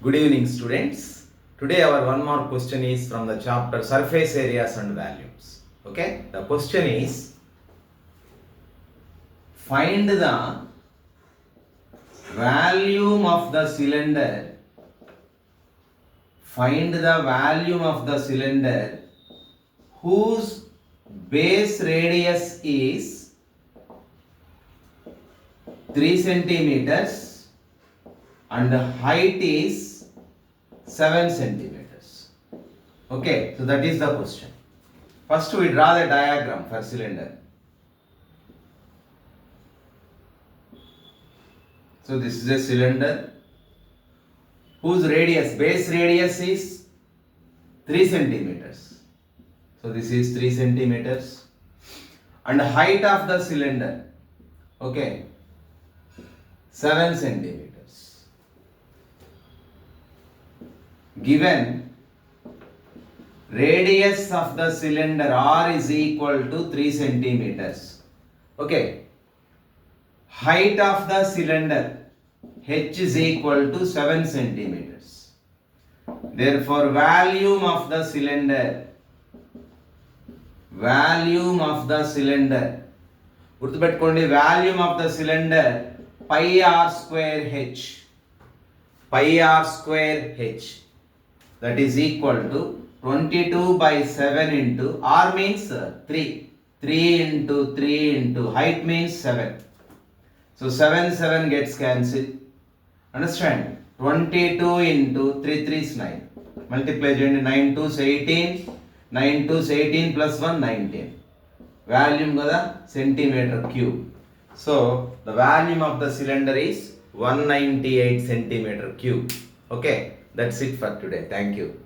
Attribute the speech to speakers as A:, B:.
A: Good evening, students. Today our one more question is from the chapter surface areas and volumes. Okay, the question is find the volume of the cylinder. Find the volume of the cylinder whose base radius is 3 centimeters and the height is 7 centimeters. Okay, so that is the question. First we draw the diagram for cylinder. So this is a cylinder whose radius, base radius is 3 centimeters. So this is 3 centimeters. And height of the cylinder, okay, 7 centimeters. Given radius of the cylinder R is equal to 3 centimeters. Okay. Height of the cylinder H is equal to 7 centimeters. Therefore, volume of the cylinder, గుర్తుపెట్టుకోండి, volume of the cylinder pi r square h, that is equal to 22 by 7 into R means 3 into 3 into height means 7. So 7 gets cancelled. Understand? 22 into 3 is 9. Multiply 9 2s 18. 9 2s 18 plus 1 19. Volume kada centimeter cube. So the volume of the cylinder is 198 centimeter cube. Okay, that's it for today. Thank you.